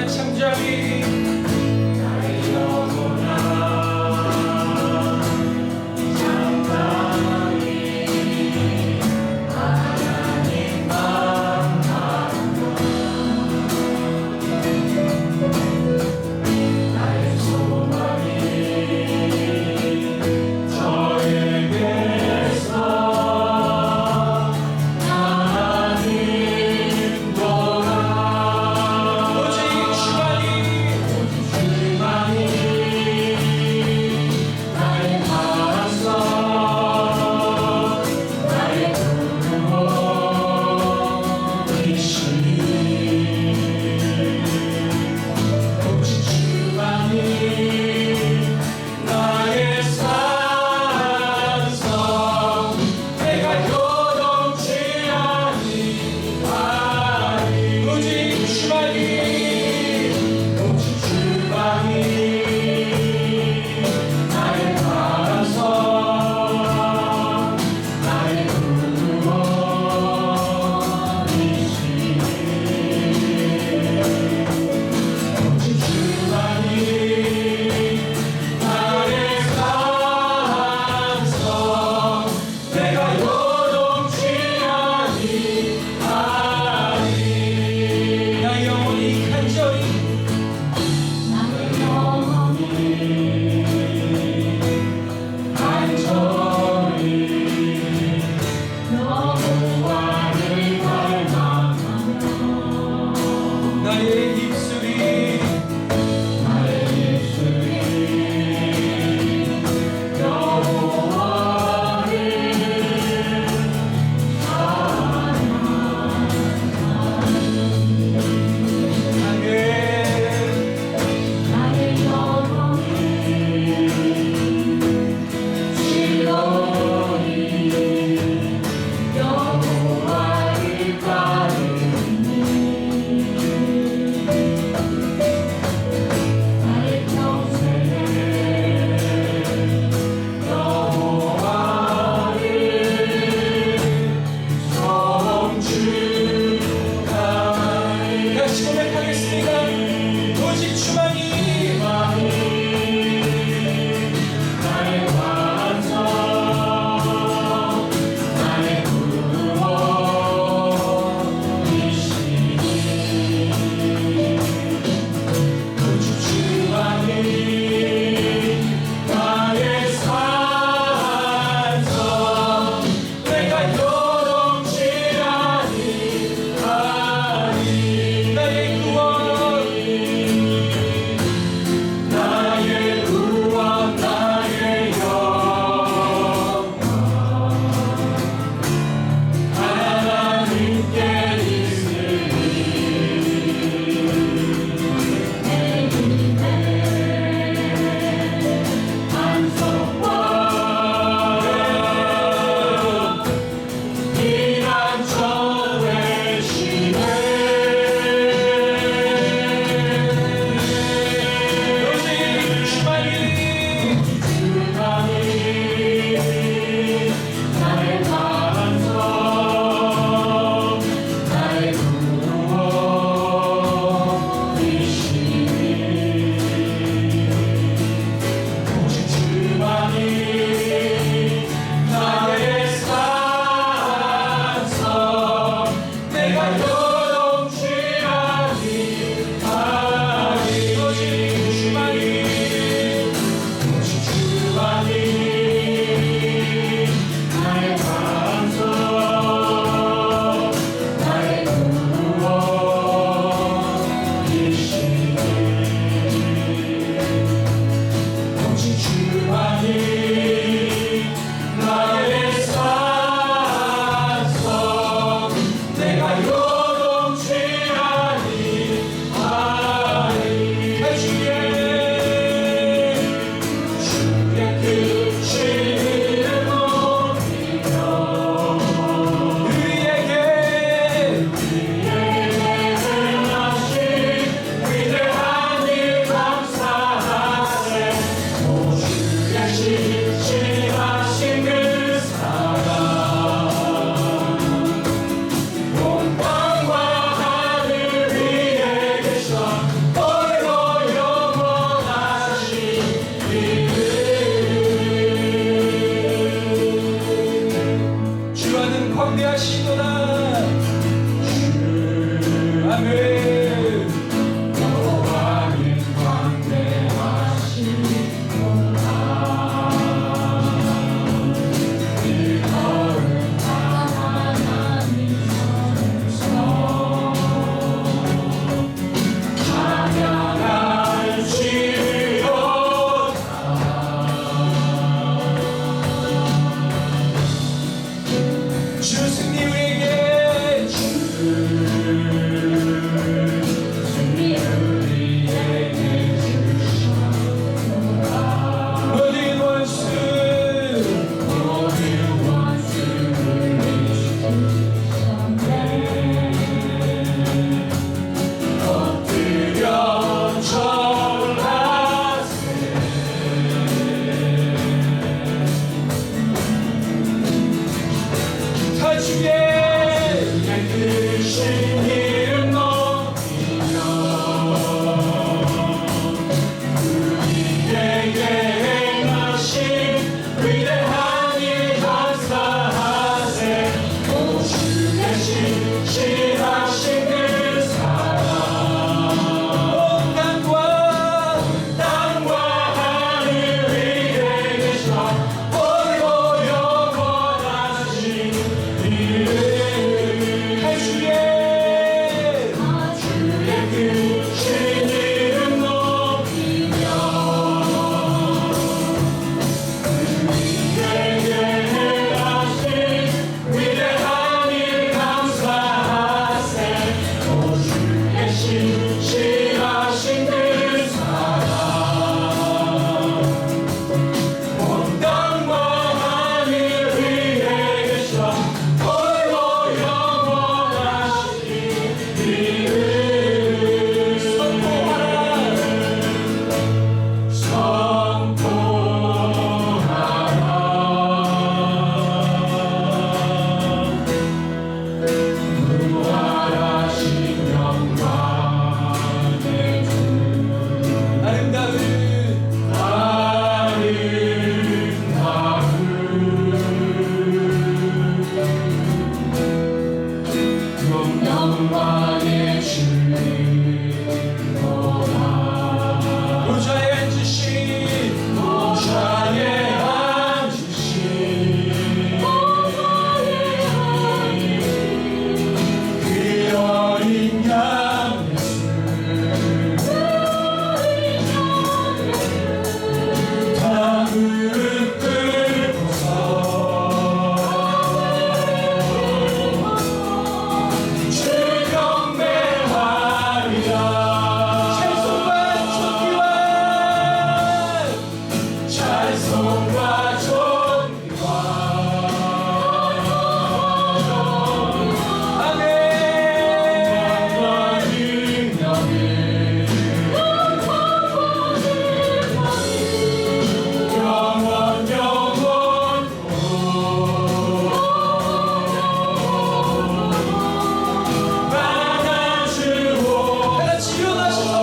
영원한 창조하리 나의 영원한 창조하리 하나님만 나의 소망이 저에게서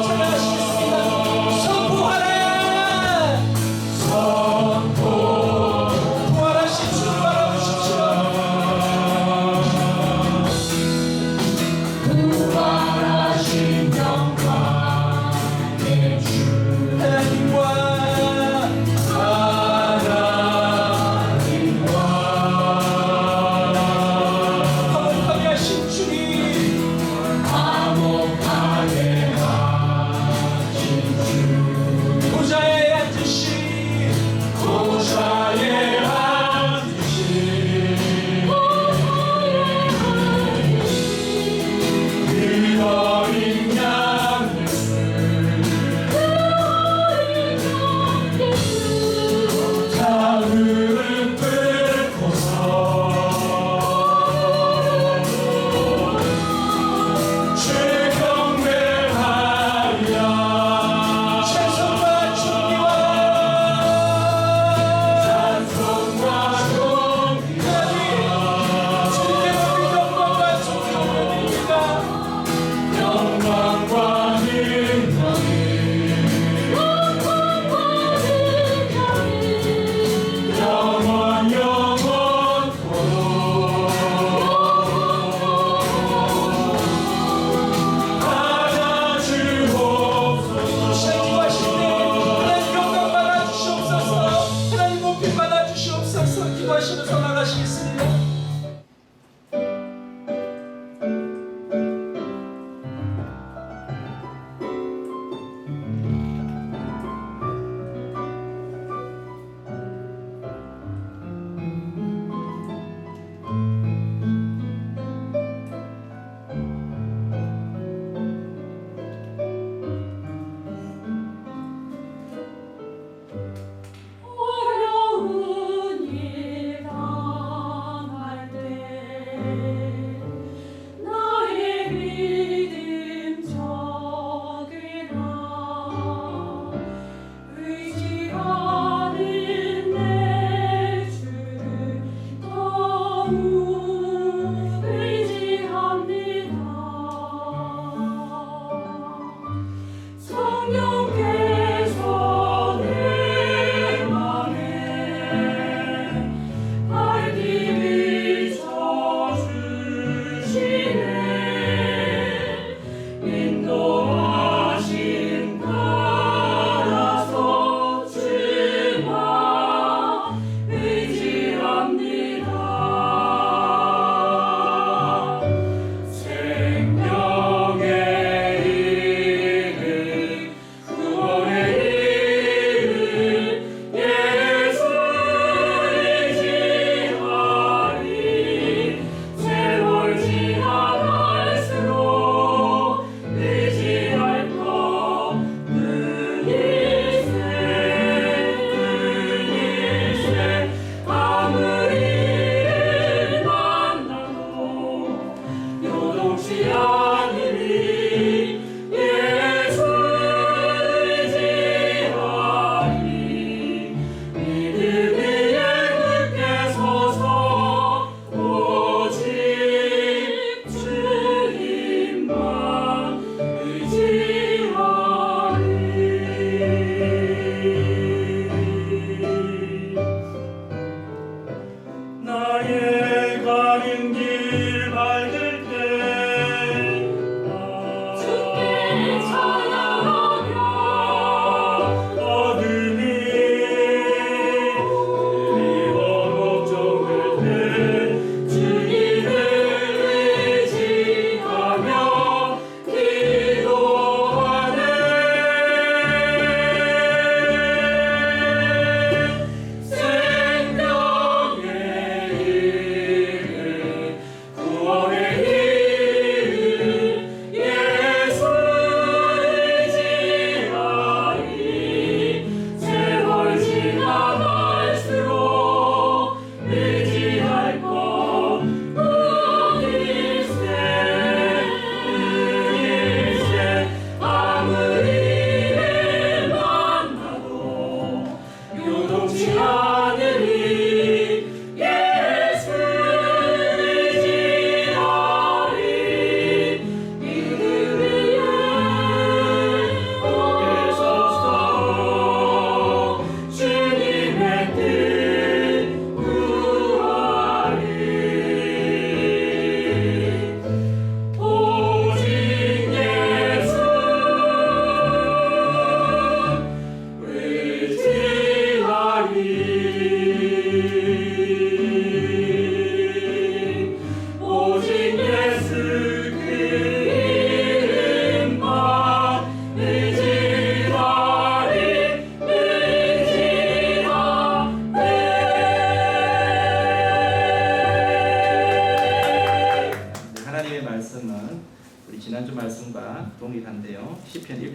찬양하시겠습니다. 선포하라. 부활하신 주를 바라보십시오. 부활하신 영광의 주 하나님과 화목하게 하신 주님, 화목하게 하신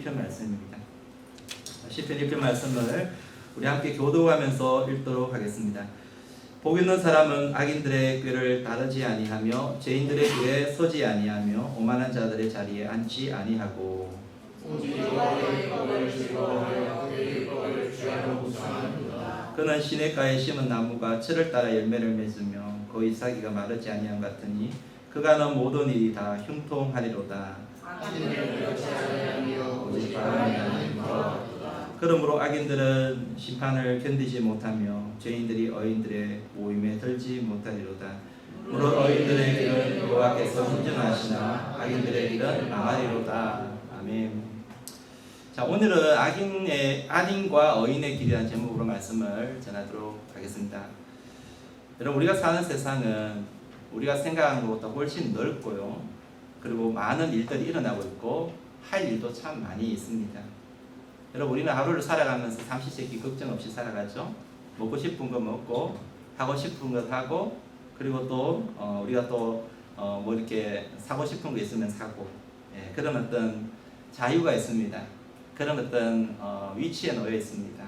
1편 말씀입니다. 시편 1편 말씀을 우리 함께 교도하면서 읽도록 하겠습니다. 복 있는 사람은 악인들의 꾀를 따르지 아니하며 죄인들의 길에 서지 아니하며 오만한 자들의 자리에 앉지 아니하고 그는 시냇가에 심은 나무가 철을 따라 열매를 맺으며 그 잎사귀가 마르지 아니함 같으니 그가 는 모든 일이 다 형통하리로다. 오직 바람이 아니라 그러므로 악인들은 심판을 견디지 못하며 죄인들이 어인들의 모임에 들지 못하리로다. 물론 어인들의 길은 여호와께서 hun전하시나 악인들의 길은 망하리로다. 아멘. 자, 오늘은 악인과 어인의 길이라는 제목으로 말씀을 전하도록 하겠습니다. 여러분, 우리가 사는 세상은 우리가 생각하는 것보다 훨씬 넓고요. 그리고 많은 일들이 일어나고 있고 할 일도 참 많이 있습니다. 여러분, 우리는 하루를 살아가면서 삼시세끼 걱정 없이 살아가죠. 먹고 싶은 거 먹고 하고 싶은 것 하고 그리고 또 우리가 또 뭐 이렇게 사고 싶은 거 있으면 사고, 그런 어떤 자유가 있습니다. 그런 어떤 위치에 놓여 있습니다.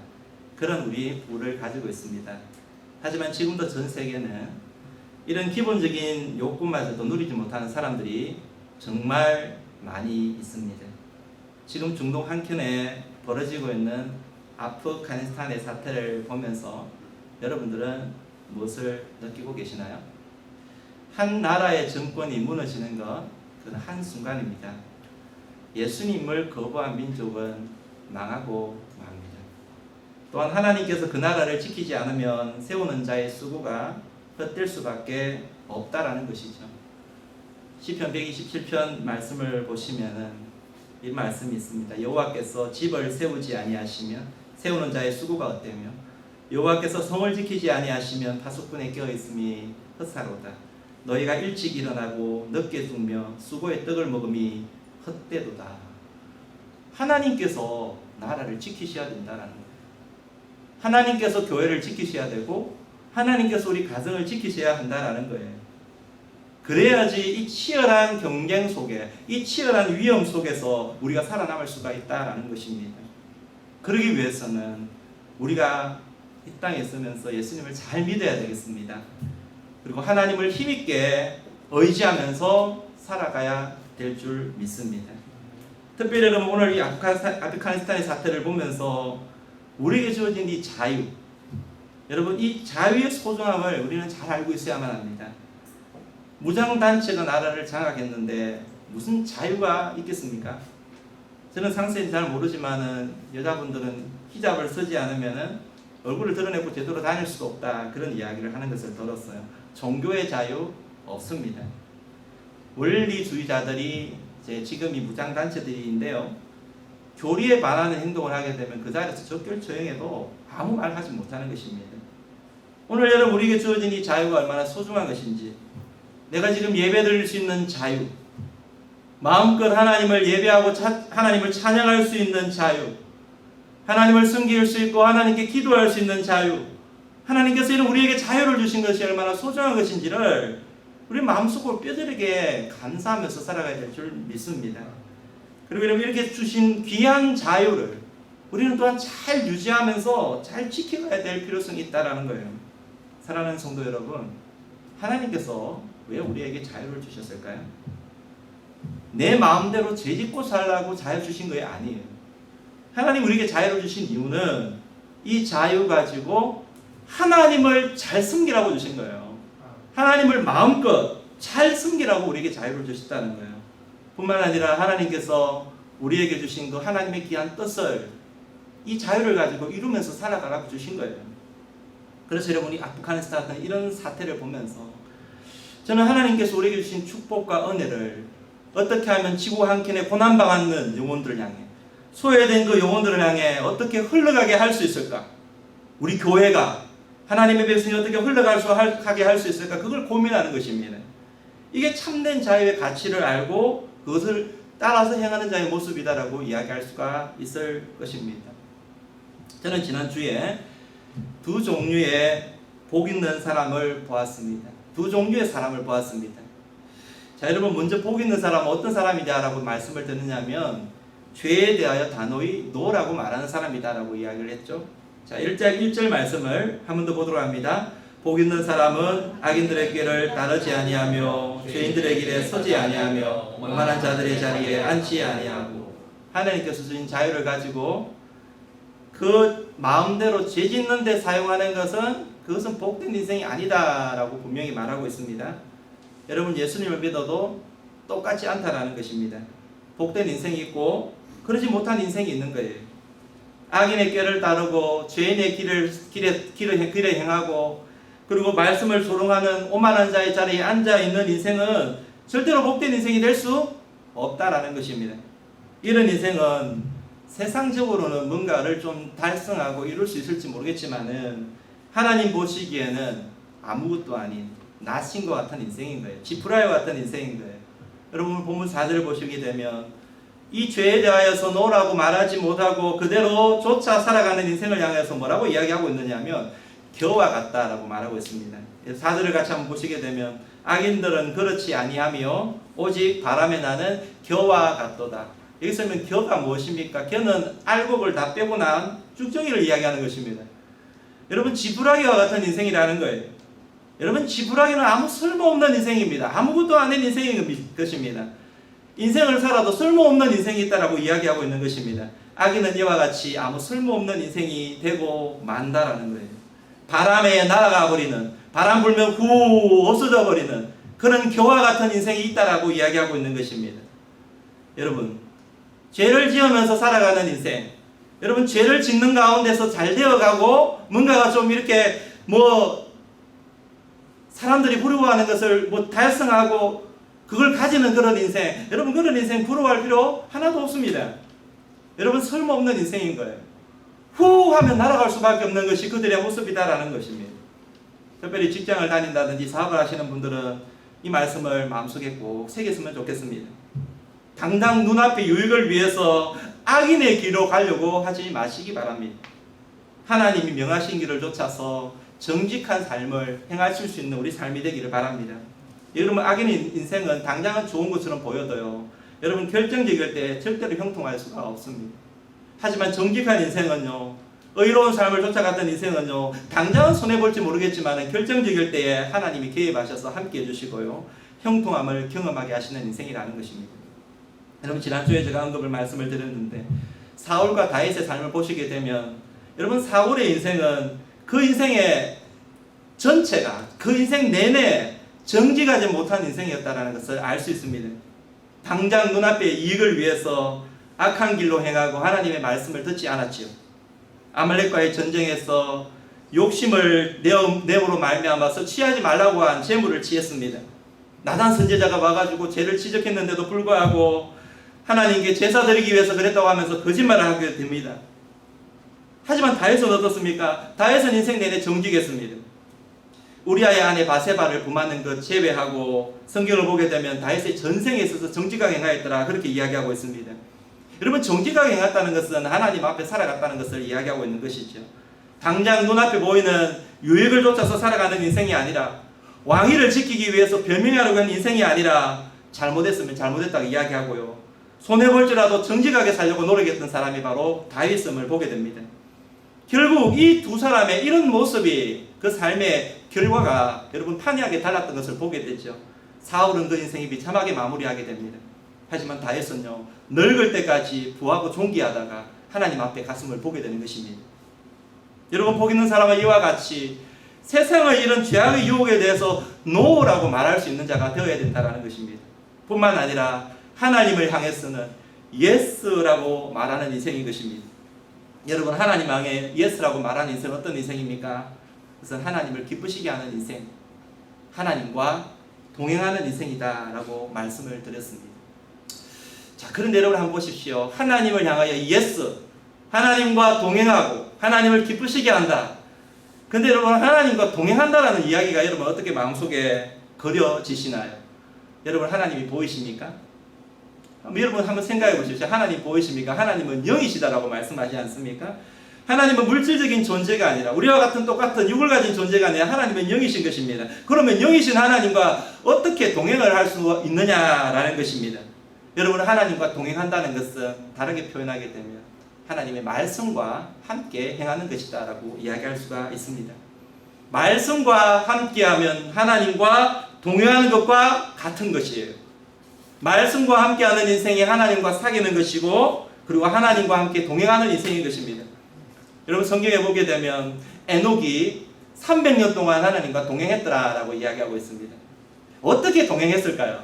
그런 우리 부를 가지고 있습니다. 하지만 지금도 전 세계는 이런 기본적인 욕구마저도 누리지 못하는 사람들이 정말 많이 있습니다. 지금 중동 한켠에 벌어지고 있는 아프가니스탄의 사태를 보면서 여러분들은 무엇을 느끼고 계시나요? 한 나라의 정권이 무너지는 것, 그건 한순간입니다. 예수님을 거부한 민족은 망하고 맙니다. 또한 하나님께서 그 나라를 지키지 않으면 세우는 자의 수고가 헛될 수밖에 없다라는 것이죠. 시편 127편 말씀을 보시면은 이 말씀이 있습니다. 여호와께서 집을 세우지 아니하시면 세우는 자의 수고가 헛되며 여호와께서 성을 지키지 아니하시면 파수꾼의 깨어 있음이 헛사로다. 너희가 일찍 일어나고 늦게 죽며 수고의 떡을 먹음이 헛되도다. 하나님께서 나라를 지키셔야 된다라는 거예요. 하나님께서 교회를 지키셔야 되고 하나님께서 우리 가정을 지키셔야 한다라는 거예요. 그래야지 이 치열한 경쟁 속에, 이 치열한 위험 속에서 우리가 살아남을 수가 있다라는 것입니다. 그러기 위해서는 우리가 이 땅에 있으면서 예수님을 잘 믿어야 되겠습니다. 그리고 하나님을 힘있게 의지하면서 살아가야 될 줄 믿습니다. 특별히 여러분, 오늘 이 아프가니스탄의 사태를 보면서 우리에게 주어진 이 자유, 여러분, 이 자유의 소중함을 우리는 잘 알고 있어야만 합니다. 무장단체가 나라를 장악했는데 무슨 자유가 있겠습니까? 저는 상세히 잘 모르지만은 여자분들은 히잡을 쓰지 않으면은 얼굴을 드러내고 제대로 다닐 수가 없다, 그런 이야기를 하는 것을 들었어요. 종교의 자유 없습니다. 원리주의자들이 지금 이 무장단체들인데요, 교리에 반하는 행동을 하게 되면 그 자리에서 적결처형해도 아무 말 하지 못하는 것입니다. 오늘 여러분, 우리에게 주어진 이 자유가 얼마나 소중한 것인지, 내가 지금 예배드릴 수 있는 자유, 마음껏 하나님을 예배하고 하나님을 찬양할 수 있는 자유, 하나님을 섬길 수 있고 하나님께 기도할 수 있는 자유, 하나님께서 이런 우리에게 자유를 주신 것이 얼마나 소중한 것인지를 우리 마음속으로 뼈저리게 감사하면서 살아가야 될 줄 믿습니다. 그리고 여러분, 이렇게 주신 귀한 자유를 우리는 또한 잘 유지하면서 잘 지켜가야 될 필요성이 있다는 거예요. 사랑하는 성도 여러분, 하나님께서 왜 우리에게 자유를 주셨을까요? 내 마음대로 죄짓고 살라고 자유 주신 거 아니에요. 하나님 우리에게 자유를 주신 이유는 이 자유 가지고 하나님을 잘 섬기라고 주신 거예요. 하나님을 마음껏 잘 섬기라고 우리에게 자유를 주셨다는 거예요. 뿐만 아니라 하나님께서 우리에게 주신 그 하나님의 귀한 뜻을 이 자유를 가지고 이루면서 살아가라고 주신 거예요. 그래서 여러분이 아프가니스탄 이런 사태를 보면서 저는 하나님께서 우리에게 주신 축복과 은혜를 어떻게 하면 지구 한켠에 고난당하는 영혼들을 향해, 소외된 그 영혼들을 향해 어떻게 흘러가게 할 수 있을까? 우리 교회가 하나님의 백성이 어떻게 흘러가게 할 수 있을까? 그걸 고민하는 것입니다. 이게 참된 자유의 가치를 알고 그것을 따라서 행하는 자의 모습이다라고 이야기할 수가 있을 것입니다. 저는 지난주에 두 종류의 복 있는 사람을 보았습니다. 두 종류의 사람을 보았습니다. 자, 여러분, 먼저 복 있는 사람은 어떤 사람이냐라고 말씀을 드리냐면, 죄에 대하여 단호히 노라고 말하는 사람이다라고 이야기를 했죠. 자, 1절 말씀을 한 번 더 보도록 합니다. 복 있는 사람은 악인들의 길을 따르지 아니하며 죄인들의 길에 서지 아니하며 오만한 자들의 자리에 앉지 아니하고, 하나님께서 주신 자유를 가지고 그 마음대로 죄 짓는 데 사용하는 것은 그것은 복된 인생이 아니다라고 분명히 말하고 있습니다. 여러분, 예수님을 믿어도 똑같지 않다라는 것입니다. 복된 인생이 있고 그러지 못한 인생이 있는 거예요. 악인의 꾀를 따르고 죄인의 길에 행하고 그리고 말씀을 조롱하는 오만한 자의 자리에 앉아 있는 인생은 절대로 복된 인생이 될 수 없다라는 것입니다. 이런 인생은 세상적으로는 뭔가를 좀 달성하고 이룰 수 있을지 모르겠지만은 하나님 보시기에는 아무것도 아닌 낫신 것 같은 인생인 거예요. 지푸라기 같은 인생인 거예요. 여러분, 본문 4절을 보시게 되면 이 죄에 대하여서 노라고 말하지 못하고 그대로 쫓아 살아가는 인생을 향해서 뭐라고 이야기하고 있느냐면 겨와 같다라고 말하고 있습니다. 4절을 같이 한번 보시게 되면 악인들은 그렇지 아니하며 오직 바람에 나는 겨와 같도다. 여기서 보면 겨가 무엇입니까? 겨는 알곡을 다 빼고 난 쭉정이를 이야기하는 것입니다. 여러분, 지푸라기와 같은 인생이라는 거예요. 여러분, 지푸라기는 아무 쓸모없는 인생입니다. 아무것도 아닌 인생인 것입니다. 인생을 살아도 쓸모없는 인생이 있다라고 이야기하고 있는 것입니다. 악인은 이와 같이 아무 쓸모없는 인생이 되고 만다라는 거예요. 바람에 날아가 버리는, 바람 불면 후 없어져 버리는 그런 겨와 같은 인생이 있다라고 이야기하고 있는 것입니다. 여러분, 죄를 지으면서 살아가는 인생, 여러분, 죄를 짓는 가운데서 잘 되어가고 뭔가가 좀 이렇게 사람들이 부러워하는 것을 달성하고 그걸 가지는 그런 인생, 여러분, 그런 인생 부러워할 필요 하나도 없습니다. 여러분, 쓸모없는 인생인 거예요. 후 하면 날아갈 수밖에 없는 것이 그들의 모습이다라는 것입니다. 특별히 직장을 다닌다든지 사업을 하시는 분들은 이 말씀을 마음속에 꼭 새겼으면 좋겠습니다. 당장 눈앞의 유익을 위해서 악인의 길로 가려고 하지 마시기 바랍니다. 하나님이 명하신 길을 쫓아서 정직한 삶을 행하실 수 있는 우리 삶이 되기를 바랍니다. 여러분, 악인의 인생은 당장은 좋은 것처럼 보여도요, 여러분, 결정적일 때 절대로 형통할 수가 없습니다. 하지만 정직한 인생은요, 의로운 삶을 쫓아갔던 인생은요, 당장은 손해볼지 모르겠지만 결정적일 때에 하나님이 개입하셔서 함께 해주시고요, 형통함을 경험하게 하시는 인생이라는 것입니다. 여러분, 지난주에 제가 언급을 말씀을 드렸는데 사울과 다윗의 삶을 보시게 되면 여러분, 사울의 인생은 그 인생의 전체가 그 인생 내내 정직하지 못한 인생이었다는 것을 알 수 있습니다. 당장 눈앞의 이익을 위해서 악한 길로 행하고 하나님의 말씀을 듣지 않았지요. 아말렉과의 전쟁에서 욕심을 내므로 말미암아서 취하지 말라고 한 재물을 취했습니다. 나단 선지자가 와가지고 죄를 지적했는데도 불구하고 하나님께 제사 드리기 위해서 그랬다고 하면서 거짓말을 하게 됩니다. 하지만 다윗은 어떻습니까? 다윗은 인생 내내 정직했습니다. 우리아의 아내 바세바를 범하는 것 제외하고 성경을 보게 되면 다윗의 전생에 있어서 정직하게 행하였더라, 그렇게 이야기하고 있습니다. 여러분, 정직하게 행했다는 것은 하나님 앞에 살아갔다는 것을 이야기하고 있는 것이죠. 당장 눈앞에 보이는 유익을 쫓아서 살아가는 인생이 아니라, 왕위를 지키기 위해서 변명하려고 하는 인생이 아니라, 잘못했으면 잘못했다고 이야기하고요, 손해볼지라도 정직하게 살려고 노력했던 사람이 바로 다윗임을 보게 됩니다. 결국 이 두 사람의 이런 모습이 그 삶의 결과가 여러분 판이하게 달랐던 것을 보게 되죠. 사울은 그 인생이 비참하게 마무리하게 됩니다. 하지만 다윗은요, 늙을 때까지 부하고 존귀하다가 하나님 앞에 가슴을 보게 되는 것입니다. 여러분, 복 있는 사람은 이와 같이 세상의 이런 죄악의 유혹에 대해서 노라고 말할 수 있는 자가 되어야 된다는 것입니다. 뿐만 아니라 하나님을 향해서는 예스라고 말하는 인생인 것입니다. 여러분, 하나님 향해 예스라고 말하는 인생은 어떤 인생입니까? 그것은 하나님을 기쁘시게 하는 인생, 하나님과 동행하는 인생이다 라고 말씀을 드렸습니다. 자, 그런데 여러분 한번 보십시오. 하나님을 향하여 예스, 하나님과 동행하고 하나님을 기쁘시게 한다. 근데 여러분, 하나님과 동행한다라는 이야기가 여러분 어떻게 마음속에 그려지시나요? 여러분, 하나님이 보이십니까? 여러분 한번 생각해 보십시오. 하나님 보이십니까? 하나님은 영이시다라고 말씀하지 않습니까? 하나님은 물질적인 존재가 아니라, 우리와 같은 똑같은 육을 가진 존재가 아니라 하나님은 영이신 것입니다. 그러면 영이신 하나님과 어떻게 동행을 할 수 있느냐라는 것입니다. 여러분, 하나님과 동행한다는 것은 다르게 표현하게 되면 하나님의 말씀과 함께 행하는 것이다 라고 이야기할 수가 있습니다. 말씀과 함께하면 하나님과 동행하는 것과 같은 것이에요. 말씀과 함께하는 인생이 하나님과 사귀는 것이고, 그리고 하나님과 함께 동행하는 인생인 것입니다. 여러분, 성경에 보게 되면 에녹이 300년 동안 하나님과 동행했더라라고 이야기하고 있습니다. 어떻게 동행했을까요?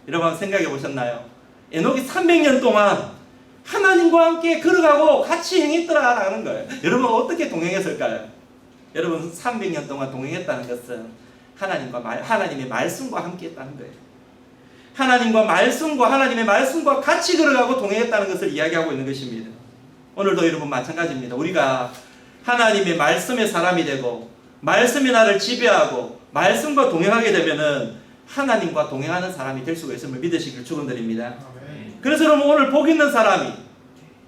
여러분 한번 생각해 보셨나요? 에녹이 300년 동안 하나님과 함께 걸어가고 같이 행했더라라는 거예요. 여러분 어떻게 동행했을까요? 여러분 300년 동안 동행했다는 것은 하나님의 말씀과 함께 했다는 거예요. 하나님과 하나님의 말씀과 같이 걸어가고 동행했다는 것을 이야기하고 있는 것입니다. 오늘도 여러분 마찬가지입니다. 우리가 하나님의 말씀의 사람이 되고 말씀이 나를 지배하고 말씀과 동행하게 되면은 하나님과 동행하는 사람이 될 수가 있음을 믿으시길 축원드립니다. 그래서 여러분 오늘 복 있는 사람이,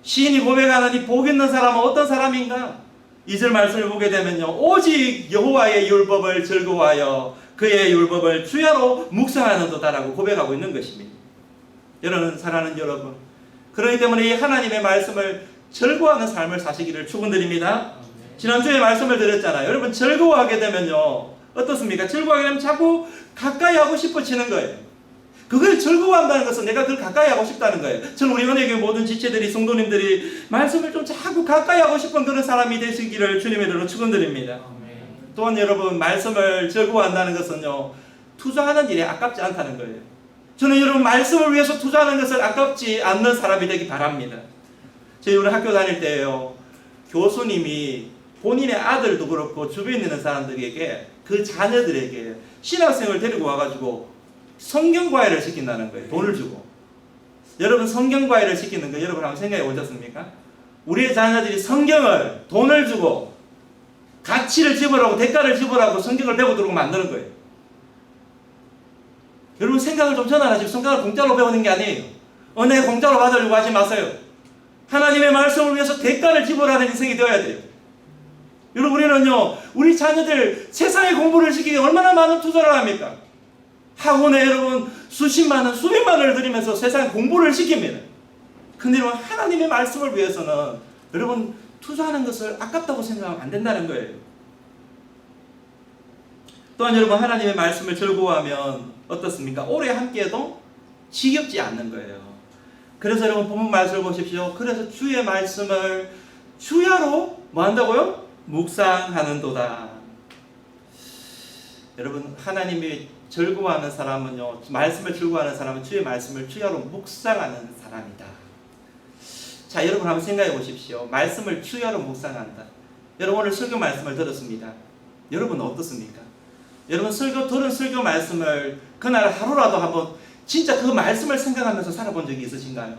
시인이 고백하는 이 복 있는 사람은 어떤 사람인가? 2절 말씀을 보게 되면요, 오직 여호와의 율법을 즐거워하여 그의 율법을 주야로 묵상하는도다라고 고백하고 있는 것입니다. 여러분, 사랑하는 여러분, 그렇기 때문에 이 하나님의 말씀을 즐거워하는 삶을 사시기를 축원드립니다. 지난주에 말씀을 드렸잖아요. 여러분 즐거워하게 되면요 어떻습니까? 즐거워하게 되면 자꾸 가까이 하고 싶어지는 거예요. 그걸 즐거워한다는 것은 내가 그걸 가까이 하고 싶다는 거예요. 저는 우리 은혜교회 모든 지체들이, 성도님들이 말씀을 좀 자꾸 가까이 하고 싶은 그런 사람이 되시기를 주님의 이름으로 축원드립니다. 또한 여러분, 말씀을 즐거워한다는 것은요, 투자하는 일에 아깝지 않다는 거예요. 저는 여러분 말씀을 위해서 투자하는 것을 아깝지 않는 사람이 되기 바랍니다. 저희 오늘 학교 다닐 때요, 교수님이 본인의 아들도 그렇고 주변에 있는 사람들에게, 그 자녀들에게 신학생을 데리고 와가지고 성경과외를 시킨다는 거예요. 돈을 주고. 여러분 성경과외를 시키는 거 여러분 한번 생각해 보셨습니까? 우리의 자녀들이 성경을 돈을 주고 가치를 지불하고 대가를 지불하고 성경을 배우도록 만드는 거예요. 여러분 생각을 좀 전환하시고, 성경을 공짜로 배우는 게 아니에요. 은혜 공짜로 받으려고 하지 마세요. 하나님의 말씀을 위해서 대가를 지불하는 인생이 되어야 돼요. 여러분 우리는요, 우리 자녀들 세상의 공부를 시키기 얼마나 많은 투자를 합니까? 학원에 여러분 수십만 원, 수백만 원을 들이면서 세상 공부를 시킵니다. 근데 여러분 하나님의 말씀을 위해서는 여러분 투자하는 것을 아깝다고 생각하면 안 된다는 거예요. 또한 여러분 하나님의 말씀을 즐거워하면 어떻습니까? 오래 함께해도 지겹지 않는 거예요. 그래서 여러분 본문 말씀을 보십시오. 그래서 주의 말씀을 주야로 뭐 한다고요? 묵상하는도다. 여러분 하나님이 즐거워하는 사람은요, 말씀을 즐거워하는 사람은 주의 말씀을 주야로 묵상하는 사람이다. 자, 여러분 한번 생각해 보십시오. 말씀을 주야로 묵상한다. 여러분 오늘 설교 말씀을 들었습니다. 여러분 어떻습니까? 여러분 들은 설교 말씀을 그날 하루라도 한번 진짜 그 말씀을 생각하면서 살아본 적이 있으신가요?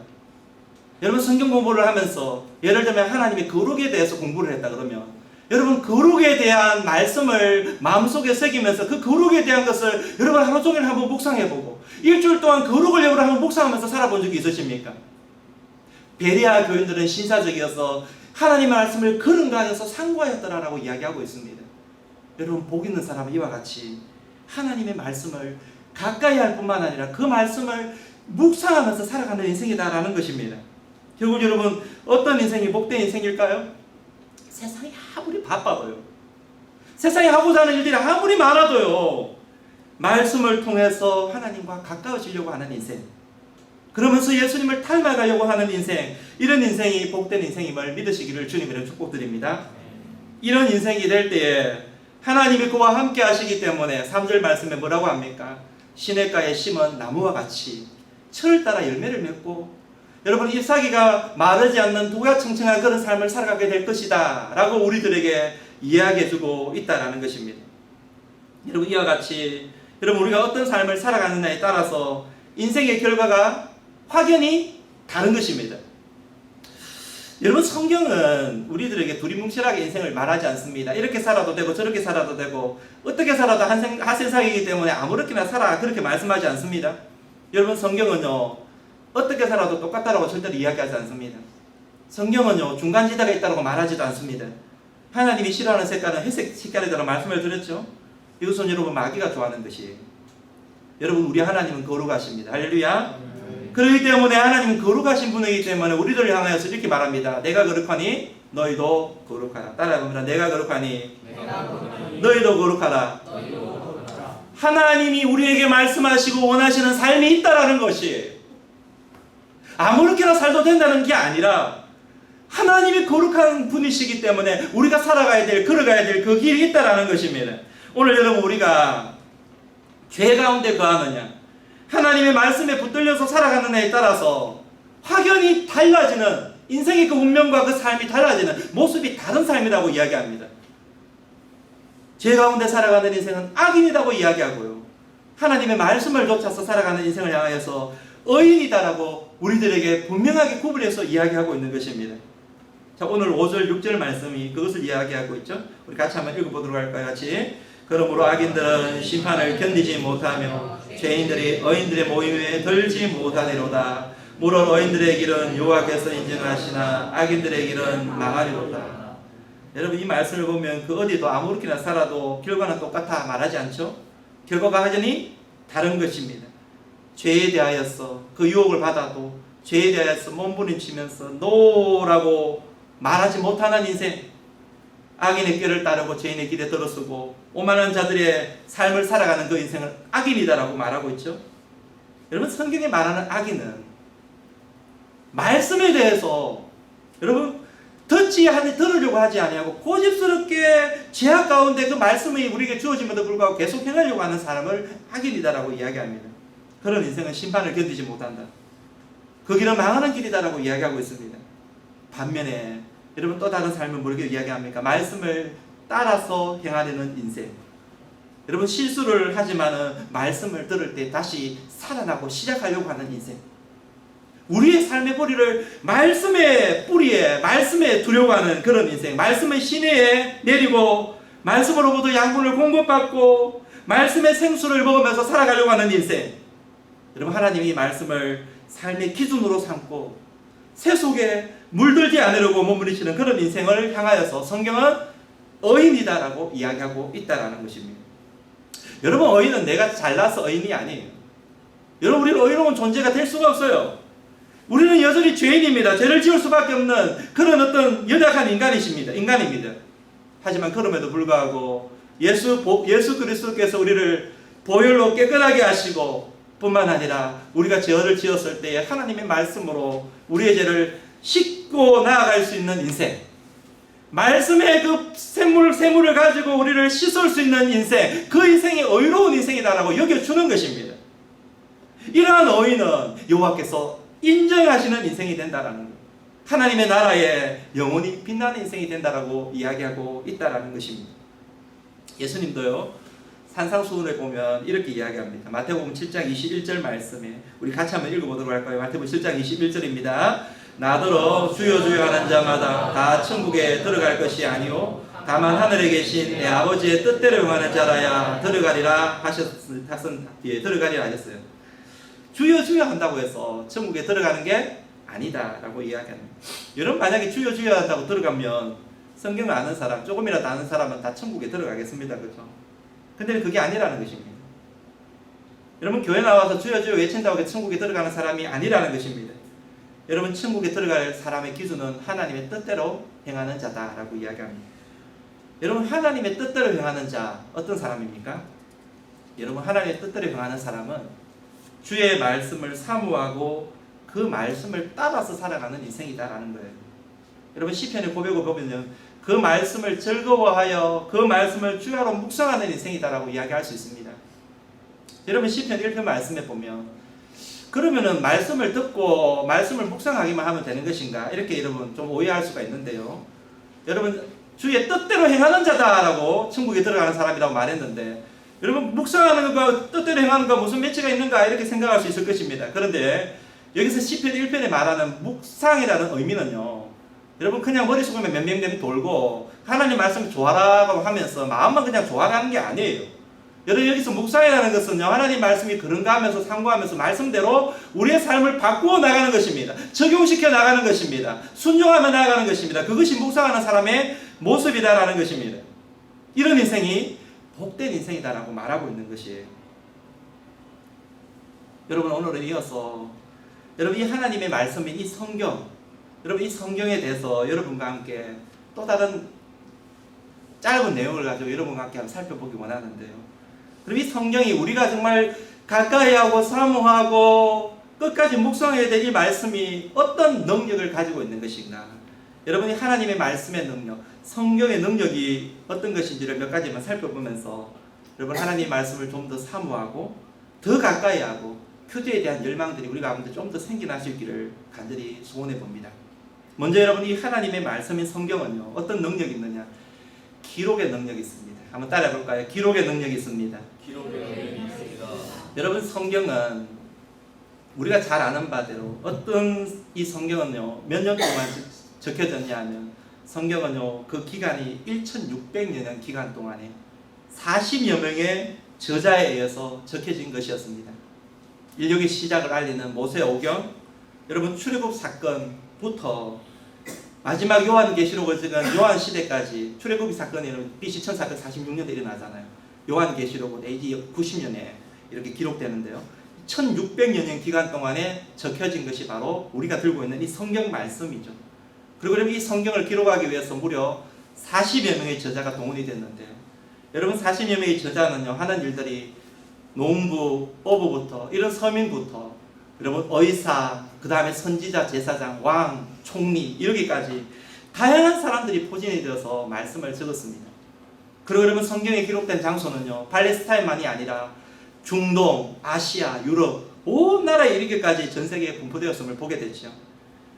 여러분 성경 공부를 하면서 예를 들면 하나님의 거룩에 대해서 공부를 했다 그러면 여러분 거룩에 대한 말씀을 마음속에 새기면서 그 거룩에 대한 것을 여러분 하루 종일 한번 묵상해보고 일주일 동안 거룩을 여러분 한번 묵상하면서 살아본 적이 있으십니까? 베레아 교인들은 신사적이어서 하나님의 말씀을 그런가하여서 상고하였더라라고 이야기하고 있습니다. 여러분 복 있는 사람은 이와 같이 하나님의 말씀을 가까이 할 뿐만 아니라 그 말씀을 묵상하면서 살아가는 인생이다라는 것입니다. 결국 여러분 어떤 인생이 복된 인생일까요? 세상이 아무리 바빠도요, 세상에 하고자 하는 일들이 아무리 많아도요, 말씀을 통해서 하나님과 가까워지려고 하는 인생, 그러면서 예수님을 닮아가려고 하는 인생, 이런 인생이 복된 인생임을 믿으시기를 주님으로 축복드립니다. 이런 인생이 될 때에 하나님이 그와 함께 하시기 때문에 3절 말씀에 뭐라고 합니까? 시냇가에 심은 나무와 같이 철을 따라 열매를 맺고 여러분 잎사귀가 마르지 않는 도야청청한 그런 삶을 살아가게 될 것이다 라고 우리들에게 이야기해주고 있다는 것입니다. 여러분 이와 같이 여러분 우리가 어떤 삶을 살아가느냐에 따라서 인생의 결과가 확연히 다른 것입니다. 여러분 성경은 우리들에게 두리뭉실하게 인생을 말하지 않습니다. 이렇게 살아도 되고 저렇게 살아도 되고 어떻게 살아도 하세상이기 때문에 아무렇게나 살아 그렇게 말씀하지 않습니다. 여러분 성경은요 어떻게 살아도 똑같다라고 절대로 이야기하지 않습니다. 성경은요 중간지대가 있다고 말하지도 않습니다. 하나님이 싫어하는 색깔은 회색 색깔이라고 말씀을 드렸죠. 이것은 여러분 마귀가 좋아하는 것이에요. 여러분 우리 하나님은 거룩하십니다. 할렐루야. 그렇기 때문에 하나님은 거룩하신 분이기 때문에 우리들을 향하여서 이렇게 말합니다. 내가 거룩하니 너희도 거룩하라. 따라해봅니다. 내가 거룩하니 너희도 거룩하라. 하나님이 우리에게 말씀하시고 원하시는 삶이 있다라는 것이 아무렇게나 살도 된다는 게 아니라 하나님이 거룩한 분이시기 때문에 우리가 살아가야 될, 걸어가야 될 그 길이 있다라는 것입니다. 오늘 여러분 우리가 죄 가운데 거하느냐 하나님의 말씀에 붙들려서 살아가는 데에 따라서 확연히 달라지는 인생의 그 운명과 그 삶이 달라지는 모습이 다른 삶이라고 이야기합니다. 죄 가운데 살아가는 인생은 악인이라고 이야기하고요. 하나님의 말씀을 쫓아서 살아가는 인생을 향하여서 의인이다라고 우리들에게 분명하게 구분해서 이야기하고 있는 것입니다. 자, 오늘 5절 6절 말씀이 그것을 이야기하고 있죠. 우리 같이 한번 읽어보도록 할까요? 같이. 그러므로 악인들은 심판을 견디지 못하며 죄인들이 의인들의 모임에 들지 못하리로다. 물론 의인들의 길은 여호와께서 인정하시나 악인들의 길은 망하리로다. 여러분 이 말씀을 보면 그 어디도 아무렇게나 살아도 결과는 똑같아 말하지 않죠? 결과가 완전히 다른 것입니다. 죄에 대하여서 그 유혹을 받아도 죄에 대하여서 몸부림치면서 노라고 말하지 못하는 인생, 악인의 꾀를 따르고 죄인의 길에 들어서고 오만한 자들의 삶을 살아가는 그 인생을 악인이다라고 말하고 있죠. 여러분 성경에 말하는 악인은 말씀에 대해서 여러분 들으려고 하지 아니하고 고집스럽게 죄악 가운데 그 말씀이 우리에게 주어짐에도 불구하고 계속 행하려고 하는 사람을 악인이다라고 이야기합니다. 그런 인생은 심판을 견디지 못한다. 그 길은 망하는 길이다라고 이야기하고 있습니다. 반면에 여러분 또 다른 삶을 뭐라고 이야기합니까? 말씀을 따라서 행하려는 인생. 여러분 실수를 하지만은 말씀을 들을 때 다시 살아나고 시작하려고 하는 인생. 우리의 삶의 뿌리를 말씀의 뿌리에 말씀에 두려고 하는 그런 인생. 말씀의 시내에 내리고 말씀으로부터 양분을 공급받고 말씀의 생수를 먹으면서 살아가려고 하는 인생. 여러분 하나님이 말씀을 삶의 기준으로 삼고 새 속에 물들지 않으려고 몸부림치는 그런 인생을 향하여서 성경은 의인이다라고 이야기하고 있다라는 것입니다. 여러분 의인은 내가 잘나서 의인이 아니에요. 여러분 우리는 의로운 존재가 될 수가 없어요. 우리는 여전히 죄인입니다. 죄를 지을 수밖에 없는 그런 어떤 연약한 인간입니다. 하지만 그럼에도 불구하고 예수 그리스도께서 우리를 보혈로 깨끗하게 하시고 뿐만 아니라 우리가 죄를 지었을 때에 하나님의 말씀으로 우리의 죄를 씻고 나아갈 수 있는 인생, 말씀의 그 샘물을 가지고 우리를 씻을 수 있는 인생, 그 인생이 의로운 인생이다라고 여겨주는 것입니다. 이러한 의인은 여호와께서 인정하시는 인생이 된다라는 것, 하나님의 나라에 영원히 빛나는 인생이 된다라고 이야기하고 있다라는 것입니다. 예수님도요 산상수훈에 보면 이렇게 이야기합니다. 마태복음 7장 21절 말씀에 우리 같이 한번 읽어보도록 할까요? 마태복음 7장 21절입니다. 나더러 주여 주여 하는 자마다 다 천국에 들어갈 것이 아니요 다만 하늘에 계신 내 아버지의 뜻대로 행하는 자라야 들어가리라 하셨은 뒤에 들어가리라 하셨어요. 주여 주여 한다고 해서 천국에 들어가는 게 아니다라고 이야기합니다. 여러분 만약에 주여 주여 한다고 들어가면 성경을 아는 사람, 조금이라도 아는 사람은 다 천국에 들어가겠습니다. 그렇죠? 근데 그게 아니라는 것입니다. 여러분 교회 나와서 주여 주여 외친다고 해서 천국에 들어가는 사람이 아니라는 것입니다. 여러분 천국에 들어갈 사람의 기준은 하나님의 뜻대로 행하는 자다라고 이야기합니다. 여러분 하나님의 뜻대로 행하는 자 어떤 사람입니까? 여러분 하나님의 뜻대로 행하는 사람은 주의 말씀을 사모하고 그 말씀을 따라서 살아가는 인생이다라는 거예요. 여러분 시편의 고백을 보면 그 말씀을 즐거워하여 그 말씀을 주야로 묵상하는 인생이다라고 이야기할 수 있습니다. 여러분 시편 1편 말씀에 보면 그러면은 말씀을 듣고 말씀을 묵상하기만 하면 되는 것인가? 이렇게 여러분 좀 오해할 수가 있는데요. 여러분 주의 뜻대로 행하는 자다라고 천국에 들어가는 사람이라고 말했는데 여러분 묵상하는 것과 뜻대로 행하는 것과 무슨 매치가 있는가? 이렇게 생각할 수 있을 것입니다. 그런데 여기서 시편 1편에 말하는 묵상이라는 의미는요. 여러분 그냥 머릿속에 맴맴 돌고 하나님 말씀 좋아라고 하면서 마음만 그냥 좋아라는 게 아니에요. 여러분 여기서 묵상이라는 것은요 하나님 말씀이 그런가 하면서 상고하면서 말씀대로 우리의 삶을 바꾸어 나가는 것입니다. 적용시켜 나가는 것입니다. 순종하며 나아가는 것입니다. 그것이 묵상하는 사람의 모습이다라는 것입니다. 이런 인생이 복된 인생이다라고 말하고 있는 것이에요. 여러분 오늘은 이어서 여러분 이 하나님의 말씀인 이 성경, 여러분 이 성경에 대해서 여러분과 함께 또 다른 짧은 내용을 가지고 여러분과 함께 한번 살펴보기 원하는데요. 그럼 이 성경이 우리가 정말 가까이하고 사모하고 끝까지 묵상해야 될 이 말씀이 어떤 능력을 가지고 있는 것인가? 여러분이 하나님의 말씀의 능력, 성경의 능력이 어떤 것인지를 몇 가지만 살펴보면서 여러분 하나님의 말씀을 좀 더 사모하고 더 가까이하고 표제에 대한 열망들이 우리 가운데 좀 더 생겨날 수 있기를 간절히 소원해 봅니다. 먼저 여러분 이 하나님의 말씀인 성경은요 어떤 능력이 있느냐? 기록의 능력이 있습니다. 한번 따라해 볼까요? 기록의 능력이 있습니다. 기록의 능력이 있습니다. 여러분 성경은 우리가 잘 아는 바대로 어떤 이 성경은요 몇 년 동안 적혀졌냐 하면 성경은요 그 기간이 1600년 기간 동안에 40여 명의 저자에 의해서 적혀진 것이었습니다. 인류의 시작을 알리는 모세오경, 여러분 출애굽 사건부터 마지막 요한계시록을 찍은 요한시대까지 출애굽 사건이 BC 1446년에 일어나잖아요. 요한계시록은 AD 90년에 이렇게 기록되는데요. 1600년 기간 동안에 적혀진 것이 바로 우리가 들고 있는 이 성경 말씀이죠. 그리고 이 성경을 기록하기 위해서 무려 40여 명의 저자가 동원이 됐는데요. 여러분 40여 명의 저자는요 하는 일들이 농부, 어부부터 이런 서민부터 여러분 의사, 그 다음에 선지자, 제사장, 왕, 총리 이렇게까지 다양한 사람들이 포진이 되어서 말씀을 적었습니다. 그리고 여러분 성경에 기록된 장소는요 팔레스타인만이 아니라 중동, 아시아, 유럽 온 나라에 이르기까지 전 세계에 분포되었음을 보게 되죠.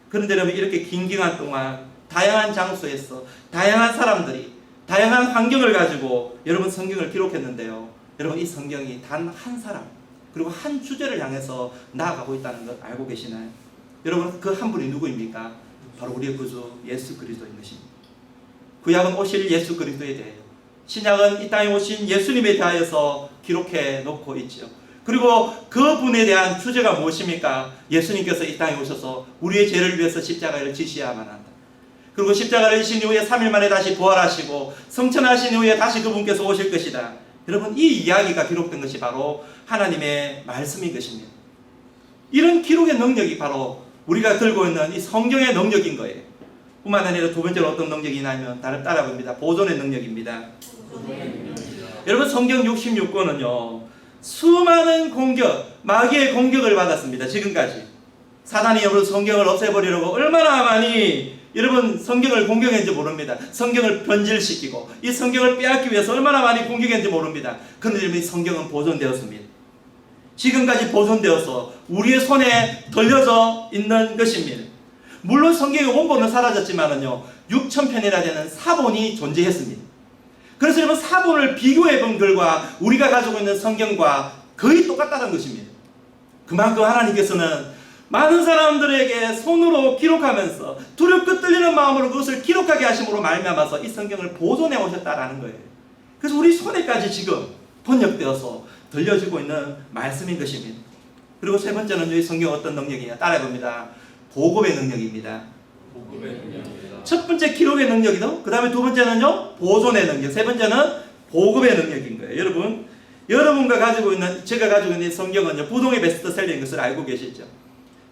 그런데 여러분 이렇게 긴 기간 동안 다양한 장소에서 다양한 사람들이 다양한 환경을 가지고 여러분 성경을 기록했는데요. 여러분 이 성경이 단 한 사람 그리고 한 주제를 향해서 나아가고 있다는 것 알고 계시나요? 여러분 그 한 분이 누구입니까? 바로 우리의 구주 예수 그리스도인 것입니다. 구약은 오실 예수 그리스도에 대해, 신약은 이 땅에 오신 예수님에 대하여서 기록해 놓고 있죠. 그리고 그분에 대한 주제가 무엇입니까? 예수님께서 이 땅에 오셔서 우리의 죄를 위해서 십자가를 지셔야만 한다. 그리고 십자가를 지신 이후에 3일 만에 다시 부활하시고 성천하신 이후에 다시 그분께서 오실 것이다. 여러분 이 이야기가 기록된 것이 바로 하나님의 말씀인 것입니다. 이런 기록의 능력이 바로 우리가 들고 있는 이 성경의 능력인 거예요. 뿐만 아니라 두 번째로 어떤 능력이 있냐면 따라 봅니다. 보존의 능력입니다. 여러분 성경 66권은요 수많은 공격, 마귀의 공격을 받았습니다. 지금까지 사단이 여러분 성경을 없애버리려고 얼마나 많이 여러분 성경을 공격했는지 모릅니다. 성경을 변질시키고 이 성경을 빼앗기 위해서 얼마나 많이 공격했는지 모릅니다. 그런데 이 성경은 보존되었습니다. 지금까지 보존되어서 우리의 손에 들려져 있는 것입니다. 물론 성경의 원본은 사라졌지만은요 6,000편이나 되는 사본이 존재했습니다. 그래서 여러분 사본을 비교해 본 결과 우리가 가지고 있는 성경과 거의 똑같다는 것입니다. 그만큼 하나님께서는 많은 사람들에게 손으로 기록하면서 두렵고 떨리는 마음으로 그것을 기록하게 하심으로 말미암아서 이 성경을 보존해 오셨다라는 거예요. 그래서 우리 손에까지 지금 번역되어서 들려지고 있는 말씀인 것입니다. 그리고 세 번째는 이 성경 어떤 능력이냐 따라해봅니다. 보급의 능력입니다. 복음의 능력입니다. 첫 번째 기록의 능력이죠. 그 다음에 두 번째는요 보존의 능력, 세 번째는 보급의 능력인 거예요. 여러분과 가지고 있는, 제가 가지고 있는 성경은요 부동의 베스트셀러인 것을 알고 계시죠.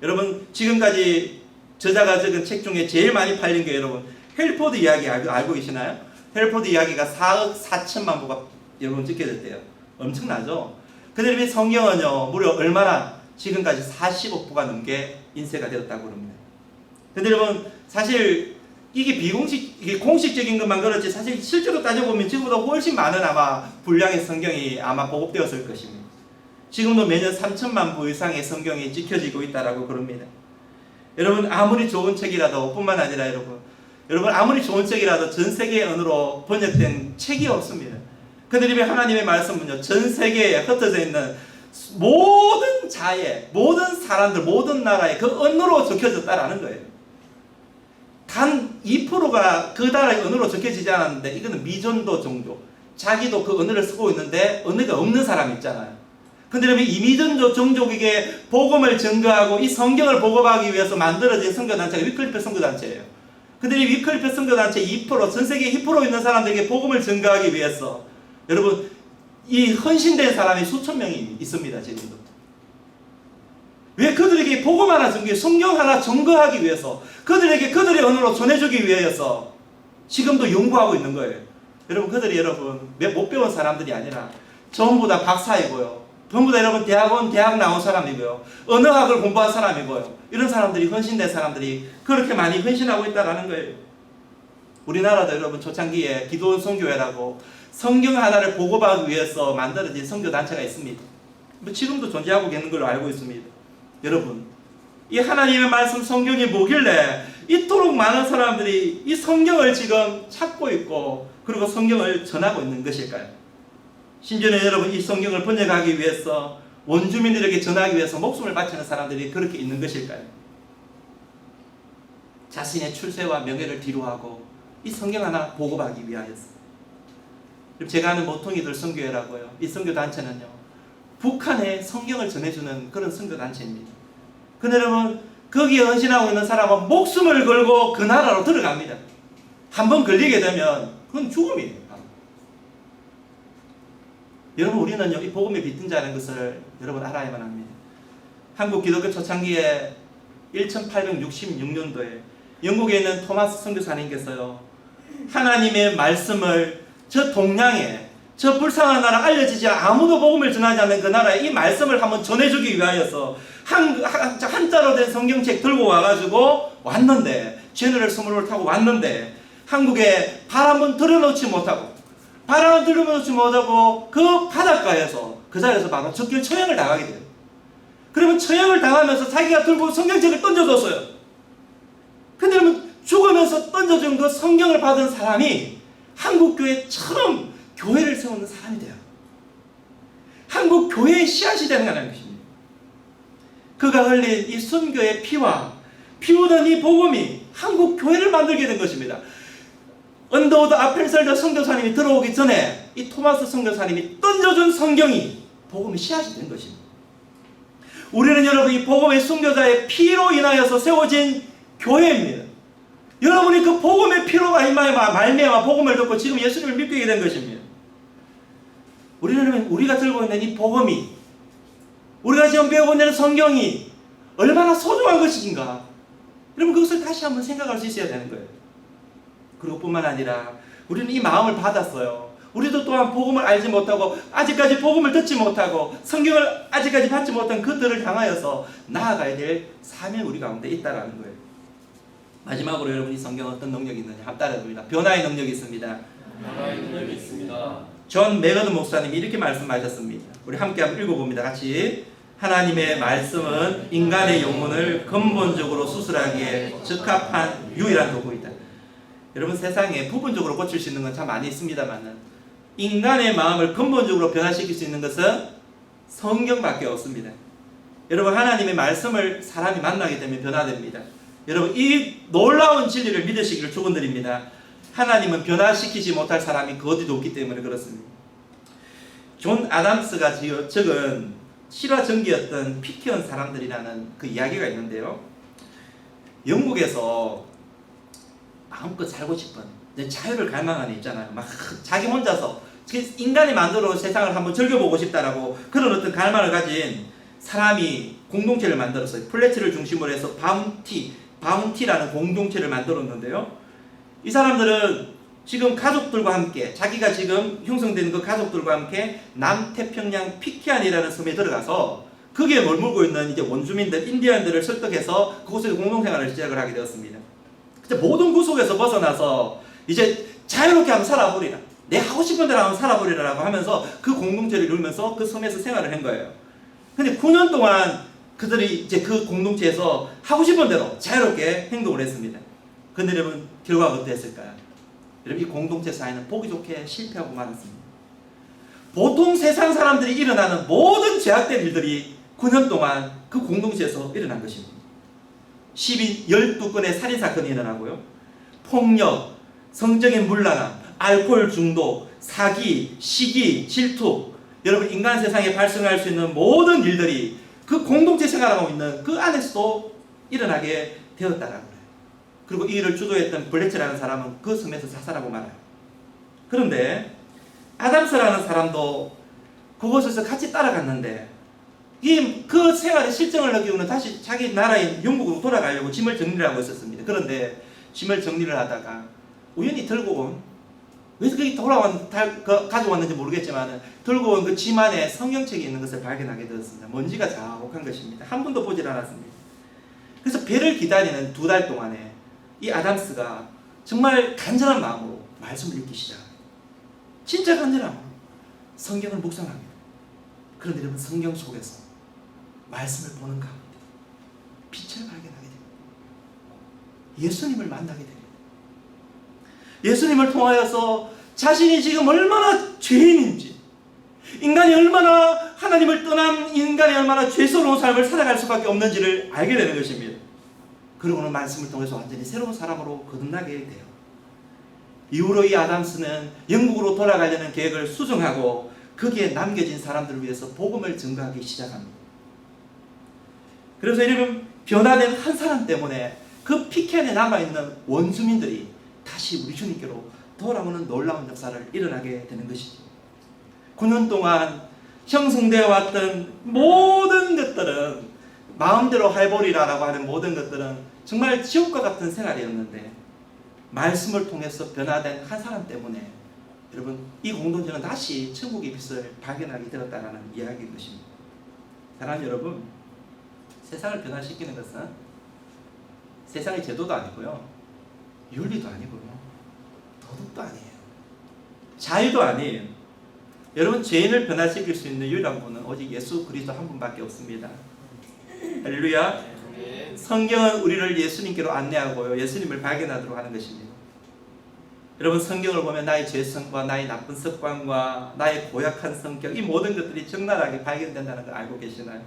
여러분 지금까지 저자가 적은 책 중에 제일 많이 팔린 게 여러분 헬포드 이야기 알고 계시나요? 헬포드 이야기가 4억 4천만 부가 여러분 찍혀졌대요. 엄청나죠? 근데 이 성경은요 무려 얼마나 지금까지 40억 부가 넘게 인쇄가 되었다고 합니다. 근데 여러분 사실 이게 공식적인 것만 그렇지 사실 실제로 따져보면 지금보다 훨씬 많은 아마 분량의 성경이 아마 보급되었을 것입니다. 지금도 매년 3천만 부 이상의 성경이 찍혀지고 있다라고 그럽니다. 여러분 아무리 좋은 책이라도 뿐만 아니라 여러분 아무리 좋은 책이라도 전 세계 언어로 번역된 책이 없습니다. 그런데 하나님의 말씀은요 전 세계에 흩어져 있는 모든 자의, 모든 사람들, 모든 나라의 그 언어로 적혀졌다라는 거예요. 단 2%가 그 나라의 언어로 적혀지지 않았는데 이거는 미전도 종족, 자기도 그 언어를 쓰고 있는데 언어가 없는 사람이 있잖아요. 근데 여러분 이 미전도 종족에게 복음을 전가하고 이 성경을 보급하기 위해서 만들어진 선교단체가 위클리프 선교단체예요. 근데 이 위클리프 선교단체 2%, 전 세계 2% 있는 사람들에게 복음을 전가하기 위해서 여러분 이 헌신된 사람이 수천 명이 있습니다. 지금도. 왜 그들에게 복음 하나 전개, 성경 하나 전거하기 위해서, 그들에게 그들의 언어로 전해주기 위해서 지금도 연구하고 있는 거예요. 여러분, 그들이 못 배운 사람들이 아니라 전부 다 박사이고요. 전부 다 여러분 대학 나온 사람이고요. 언어학을 공부한 사람이고요. 이런 사람들이, 헌신된 사람들이 그렇게 많이 헌신하고 있다는 거예요. 우리나라도 여러분 초창기에 기도원 선교회라고 성경 하나를 보고하기 위해서 만들어진 선교단체가 있습니다. 지금도 존재하고 있는 걸로 알고 있습니다. 여러분, 이 하나님의 말씀 성경이 뭐길래 이토록 많은 사람들이 이 성경을 지금 찾고 있고 그리고 성경을 전하고 있는 것일까요? 심지어는 여러분, 이 성경을 번역하기 위해서 원주민들에게 전하기 위해서 목숨을 바치는 사람들이 그렇게 있는 것일까요? 자신의 출세와 명예를 뒤로하고 이 성경 하나 보고하기 위하여서. 제가 아는 모퉁이들 선교회라고요. 이 선교단체는요, 북한에 성경을 전해주는 그런 선교단체입니다. 근데 여러분, 거기에 헌신하고 있는 사람은 목숨을 걸고 그 나라로 들어갑니다. 한번 걸리게 되면 그건 죽음이에요. 여러분, 우리는요, 이 복음의 빛인 자라는 것을 여러분 알아야만 합니다. 한국 기독교 초창기에 1866년도에 영국에 있는 토마스 선교사님께서요, 하나님의 말씀을 저 동양에, 저 불쌍한 나라, 알려지지 아무도 복음을 전하지 않는 그 나라에 이 말씀을 한번 전해주기 위하여서 한자로 된 성경책 들고 와가지고 왔는데, 제너럴 스몰을 타고 왔는데 한국에 발 한번 들여놓지 못하고 그 바닷가에서 그 자리에서 바로 적길 처형을 당하게 돼요. 그러면 처형을 당하면서 자기가 들고 성경책을 던져줬어요. 근데 여러분, 죽으면서 던져준 그 성경을 받은 사람이 한국교회 처음 교회를 세우는 사람이 돼요. 한국 교회의 씨앗이 되는 것입니다. 그가 흘린 이 선교의 피와 피우던 이 복음이 한국 교회를 만들게 된 것입니다. 언더우드 아펠설더 선교사님이 들어오기 전에 이 토마스 선교사님이 던져준 성경이 복음의 씨앗이 된 것입니다. 우리는 여러분, 이 복음의 선교자의 피로 인하여서 세워진 교회입니다. 여러분이 그 복음의 피로 말미암아 복음을 듣고 지금 예수님을 믿게 된 것입니다. 우리가 들고 있는 이 복음이, 우리가 지금 배우고 있는 성경이 얼마나 소중한 것인가, 여러분 그것을 다시 한번 생각할 수 있어야 되는 거예요. 그리고 뿐만 아니라 우리는 이 마음을 받았어요. 우리도 또한 복음을 알지 못하고 아직까지 복음을 듣지 못하고 성경을 아직까지 받지 못한 그들을 향하여서 나아가야 될 사명이 우리 가운데 있다는 거예요. 마지막으로 여러분, 이 성경은 어떤 능력이 있느냐 한번 따라해봅니다. 변화의 능력이 있습니다. 변화의 능력이 있습니다. 존 메거드 목사님이 이렇게 말씀하셨습니다. 우리 함께 한번 읽어봅니다. 같이. 하나님의 말씀은 인간의 영혼을 근본적으로 수술하기에 적합한 유일한 도구이다. 여러분, 세상에 부분적으로 고칠 수 있는 건 참 많이 있습니다만 인간의 마음을 근본적으로 변화시킬 수 있는 것은 성경밖에 없습니다. 여러분, 하나님의 말씀을 사람이 만나게 되면 변화됩니다. 여러분, 이 놀라운 진리를 믿으시기를 축원드립니다. 하나님은 변화시키지 못할 사람이 그 어디도 없기 때문에 그렇습니다. 존 아담스가 적은 실화전기였던 피키언 사람들이라는 그 이야기가 있는데요, 영국에서 마음껏 살고 싶은 자유를 갈망하는 있잖아요. 막 자기 혼자서 인간이 만들어 세상을 한번 즐겨보고 싶다라고 그런 어떤 갈망을 가진 사람이 공동체를 만들었어요. 플래츠를 중심으로 해서 바운티라는 공동체를 만들었는데요, 이 사람들은 지금 가족들과 함께, 자기가 지금 형성된 그 가족들과 함께 남태평양 피키안이라는 섬에 들어가서 거기에 머물고 있는 이제 원주민들, 인디언들을 설득해서 그곳에서 공동생활을 시작을 하게 되었습니다. 모든 구속에서 벗어나서 이제 자유롭게 한번 살아보리라, 내 하고 싶은 대로 한번 살아보리라라고 하면서 그 공동체를 이루면서 그 섬에서 생활을 한 거예요. 근데 9년 동안 그들이 이제 그 공동체에서 하고 싶은 대로 자유롭게 행동을 했습니다. 근데 여러분, 결과가 어땠을까요? 여러분, 이 공동체 사회는 보기 좋게 실패하고 말았습니다. 보통 세상 사람들이 일어나는 모든 죄악된 일들이 9년 동안 그 공동체에서 일어난 것입니다. 12건의 살인사건이 일어나고요, 폭력, 성적인 문란함, 알코올 중독, 사기, 시기, 질투, 여러분, 인간 세상에 발생할 수 있는 모든 일들이 그 공동체 생활하고 있는 그 안에서도 일어나게 되었다라고 해요. 그리고 이 일을 주도했던 블레츠라는 사람은 그 섬에서 자살하고 말아요. 그런데 아담스라는 사람도 그곳에서 같이 따라갔는데 그 생활의 실정을 느끼고는 다시 자기 나라인 영국으로 돌아가려고 짐을 정리를 하고 있었습니다. 그런데 짐을 정리를 하다가 우연히 들고 온, 왜 그게 가져왔는지 모르겠지만 들고 온 그 짐 안에 성경책이 있는 것을 발견하게 되었습니다. 먼지가 자욱한 것입니다. 한 번도 보질 않았습니다. 그래서 배를 기다리는 2달 동안에 이 아담스가 정말 간절한 마음으로 말씀을 읽기 시작합니다. 진짜 간절한 마음, 성경을 묵상합니다. 그런데 여러분, 성경 속에서 말씀을 보는 가운데 빛을 발견하게 됩니다. 예수님을 만나게 됩니다. 예수님을 통하여서 자신이 지금 얼마나 죄인인지, 인간이 얼마나 하나님을 떠난 인간이 얼마나 죄스러운 삶을 살아갈 수밖에 없는지를 알게 되는 것입니다. 그러고는 말씀을 통해서 완전히 새로운 사람으로 거듭나게 돼요. 이후로 이 아담스는 영국으로 돌아가려는 계획을 수정하고 거기에 남겨진 사람들을 위해서 복음을 증거하기 시작합니다. 그래서 여러분, 변화된 한 사람 때문에 그 피켄에 남아있는 원주민들이 다시 우리 주님께로 돌아오는 놀라운 역사를 일어나게 되는 것이죠. 9년 동안 형성되어 왔던 모든 것들은, 마음대로 할보리라라고 하는 모든 것들은 정말 지옥과 같은 생활이었는데, 말씀을 통해서 변화된 한 사람 때문에 여러분, 이 공동체는 다시 천국의 빛을 발견하게 되었다는 이야기인 것입니다. 사랑하는 여러분, 세상을 변화시키는 것은 세상의 제도도 아니고요, 윤리도 아니고요, 도덕도 아니에요, 자유도 아니에요. 여러분, 죄인을 변화시킬 수 있는 유일한 분은 오직 예수 그리스도 한 분밖에 없습니다. 할렐루야. 성경은 우리를 예수님께로 안내하고요, 예수님을 발견하도록 하는 것입니다. 여러분, 성경을 보면 나의 죄성과 나의 나쁜 습관과 나의 고약한 성격, 이 모든 것들이 적나라하게 발견된다는 걸 알고 계시나요?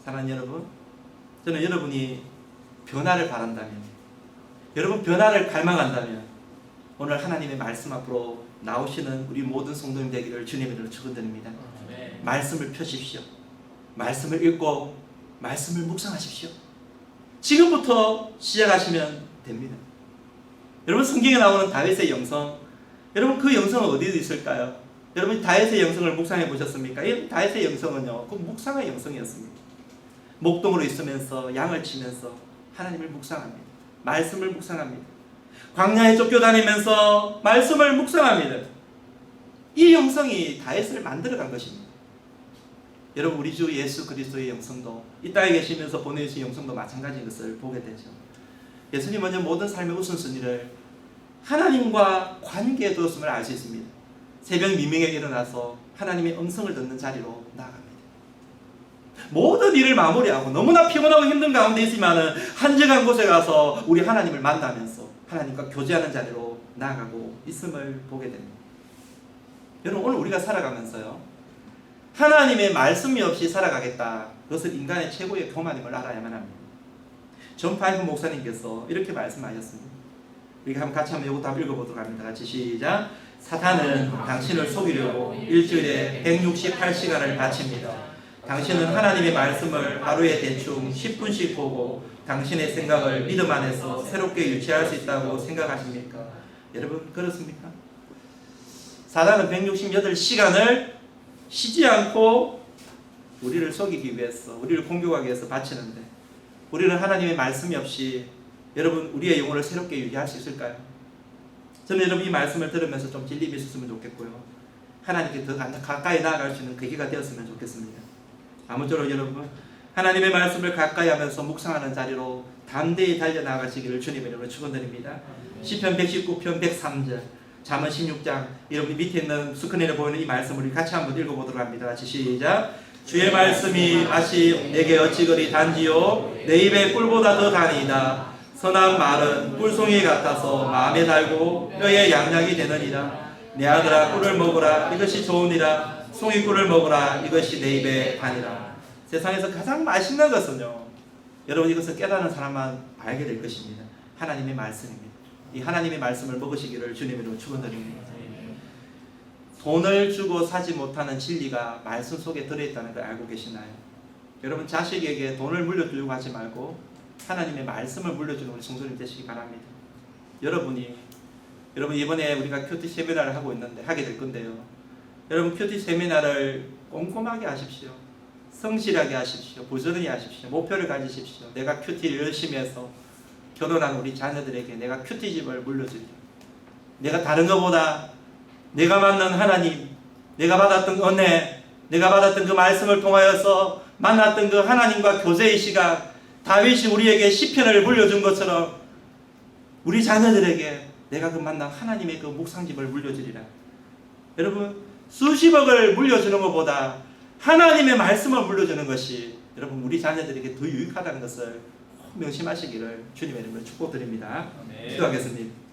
사랑하는 여러분, 저는 여러분이 변화를 바란다면, 여러분 변화를 갈망한다면 오늘 하나님의 말씀 앞으로 나오시는 우리 모든 성도님 되기를 주님의 이름으로 축원드립니다. 말씀을 펴십시오. 말씀을 읽고 말씀을 묵상하십시오. 지금부터 시작하시면 됩니다. 여러분, 성경에 나오는 다윗의 영성, 여러분 그 영성은 어디에 있을까요? 여러분, 다윗의 영성을 묵상해 보셨습니까? 이 다윗의 영성은요, 그 묵상의 영성이었습니다. 목동으로 있으면서 양을 치면서 하나님을 묵상합니다. 말씀을 묵상합니다. 광야에 쫓겨다니면서 말씀을 묵상합니다. 이 영성이 다윗을 만들어간 것입니다. 여러분, 우리 주 예수 그리스도의 영성도, 이 땅에 계시면서 보내주신 영성도 마찬가지인 것을 보게 되죠. 예수님은 모든 삶의 우선순위를 하나님과 관계에 두었음을 알 수 있습니다. 새벽 미명에 일어나서 하나님의 음성을 듣는 자리로 나아갑니다. 모든 일을 마무리하고 너무나 피곤하고 힘든 가운데 있지만 한적한 곳에 가서 우리 하나님을 만나면서 하나님과 교제하는 자리로 나아가고 있음을 보게 됩니다. 여러분, 오늘 우리가 살아가면서요, 하나님의 말씀이 없이 살아가겠다, 그것은 인간의 최고의 교만임을 알아야만 합니다. 존 파이프 목사님께서 이렇게 말씀하셨습니다. 우리가 같이 한번 이것도 한번 읽어보도록 합니다. 같이 시작. 사탄은 당신을 속이려고 일주일에 168시간을 바칩니다. 당신은 하나님의 말씀을 하루에 대충 10분씩 보고 당신의 생각을 믿음 안에서 새롭게 유치할 수 있다고 생각하십니까? 여러분, 그렇습니까? 사단은 168시간을 쉬지 않고 우리를 속이기 위해서, 우리를 공격하기 위해서 바치는데, 우리는 하나님의 말씀이 없이 여러분 우리의 영혼을 새롭게 유지할 수 있을까요? 저는 여러분 이 말씀을 들으면서 좀 진립이 있었으면 좋겠고요, 하나님께 더 가까이 나아갈 수 있는 계기가 되었으면 좋겠습니다. 아무쪼록 여러분, 하나님의 말씀을 가까이 하면서 묵상하는 자리로 담대히 달려나가시기를 주님의 이름으로 축원드립니다. 시편 119편 103절, 잠언 16장, 여러분 밑에 있는 스크린에 보이는 이 말씀을 우리 같이 한번 읽어보도록 합니다. 같이 시작. 주의 말씀이 다시 내게 어찌 그리 단지요, 내 입에 꿀보다 더 다니이다. 선한 말은 꿀송이 같아서 마음에 달고 뼈에 양약이 되느니라. 내 아들아, 꿀을 먹으라, 이것이 좋으니라. 송이꿀을 먹으라, 이것이 내 입에 다니라. 세상에서 가장 맛있는 것은요, 여러분 이것을 깨닫는 사람만 알게 될 것입니다. 하나님의 말씀입니다. 이 하나님의 말씀을 먹으시기를 주님으로 축원드립니다. 돈을 주고 사지 못하는 진리가 말씀 속에 들어있다는 걸 알고 계시나요? 여러분, 자식에게 돈을 물려주려고 하지 말고 하나님의 말씀을 물려주는 우리 성도님 되시기 바랍니다. 여러분 이번에 우리가 큐티 세미나를 하게 될 건데요, 여러분 큐티 세미나를 꼼꼼하게 하십시오. 성실하게 하십시오. 부지런히 하십시오. 목표를 가지십시오. 내가 큐티를 열심히 해서 결혼한 우리 자녀들에게 내가 큐티집을 물려주리라. 내가 다른 것보다 내가 만난 하나님, 내가 받았던 은혜, 내가 받았던 그 말씀을 통하여서 만났던 그 하나님과 교제의 시간, 다윗이 우리에게 시편을 물려준 것처럼 우리 자녀들에게 내가 그 만난 하나님의 그 묵상집을 물려주리라. 여러분, 수십억을 물려주는 것보다 하나님의 말씀을 물려주는 것이 여러분 우리 자녀들에게 더 유익하다는 것을 꼭 명심하시기를 주님의 이름으로 축복드립니다. 아멘. 기도하겠습니다.